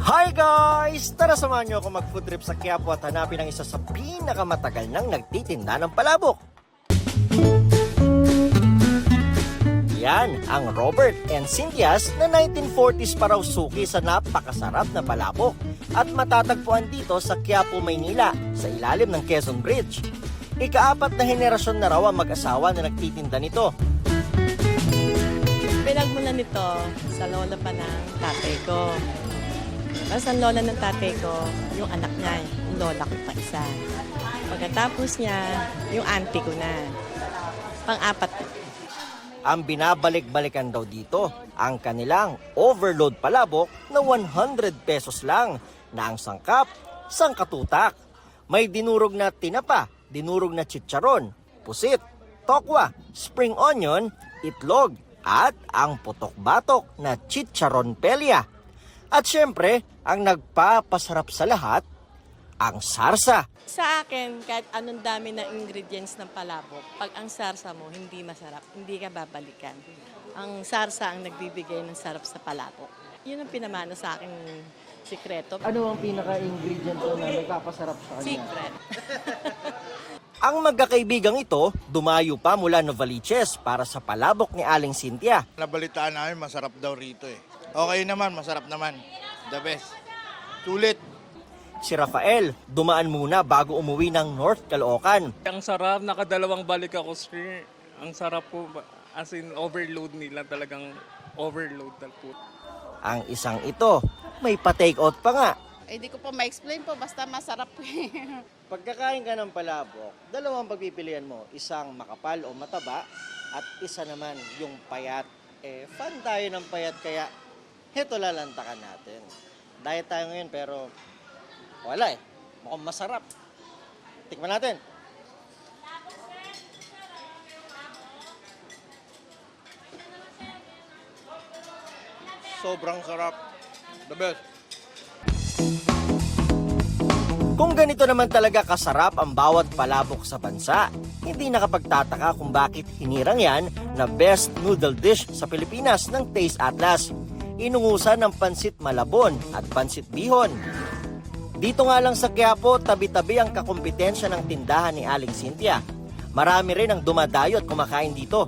Hi guys! Tara samahan niyo ako mag-food trip sa Quiapo at hanapin ang isa sa pinakamatagal nang nagtitinda ng palabok. Yan ang Robert and Cynthia's na 1940s pa raw suki sa napakasarap na palabok at matatagpuan dito sa Quiapo, Maynila sa ilalim ng Quezon Bridge. Ika-4 na henerasyon na raw ang mag-asawa na nagtitinda nito. Pinagmula nito sa lola pa ng tatay ko. Tapos ang lola ng tatay ko, yung anak niya, yung lola ko pa isa. Pagkatapos niya, yung auntie ko na. Pang-apat. Ang binabalik-balikan daw dito, ang kanilang overload palabok na 100 pesos lang na ang sangkap, sangkatutak. May dinurog na tinapa, dinurog na chicharon, pusit, tokwa, spring onion, itlog, at ang putok-batok na chicharon pelia. At syempre, ang nagpapasarap sa lahat, ang sarsa. Sa akin, kahit anong dami ng ingredients ng palabok, pag ang sarsa mo hindi masarap, hindi ka babalikan. Ang sarsa ang nagbibigay ng sarap sa palabok. Yun ang pinamana sa akin sikreto. Ano ang pinaka-ingredient na nagpapasarap sa kanya? Secret. Ang magkakaibigang ito, dumayo pa mula Novaliches para sa palabok ni Aling Cynthia. Nabalitaan namin, masarap daw rito eh. Okay naman, masarap naman. The best. Sulit. Si Rafael, dumaan muna bago umuwi ng North Caloocan. Ang sarap, nakadalawang balik ako, sir. Ang sarap po, as in overload nila, talagang overload na po. Ang isang ito, may pa-take out pa nga. Hindi ko po ma-explain po, basta masarap po. Pagkakain ka ng palabok, dalawang pagpipilian mo, isang makapal o mataba at isa naman yung payat. Fan tayo ng payat kaya heto lalantakan natin. Diet tayo ngayon pero wala mukhang masarap. Tikman natin. Sobrang sarap. The best. Kung ganito naman talaga kasarap ang bawat palabok sa bansa, hindi nakapagtataka kung bakit hinirang yan na best noodle dish sa Pilipinas ng Taste Atlas. Inungusan ng pansit malabon at pansit bihon. Dito nga lang sa Quiapo, tabi-tabi ang kakumpetensya ng tindahan ni Aling Cynthia. Marami rin ang dumadayo at kumakain dito.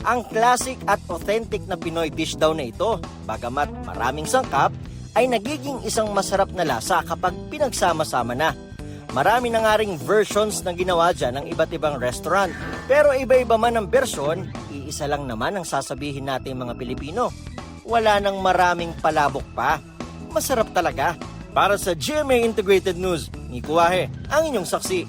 Ang classic at authentic na Pinoy dish daw na ito, bagamat maraming sangkap, ay nagiging isang masarap na lasa kapag pinagsama-sama na. Marami na nga ring versions na ginawa dyan ng iba't ibang restaurant. Pero iba-iba man ang version, iisa lang naman ang sasabihin natin mga Pilipino. Wala nang maraming palabok pa. Masarap talaga. Para sa GMA Integrated News, Nico Wahe, ang inyong saksi.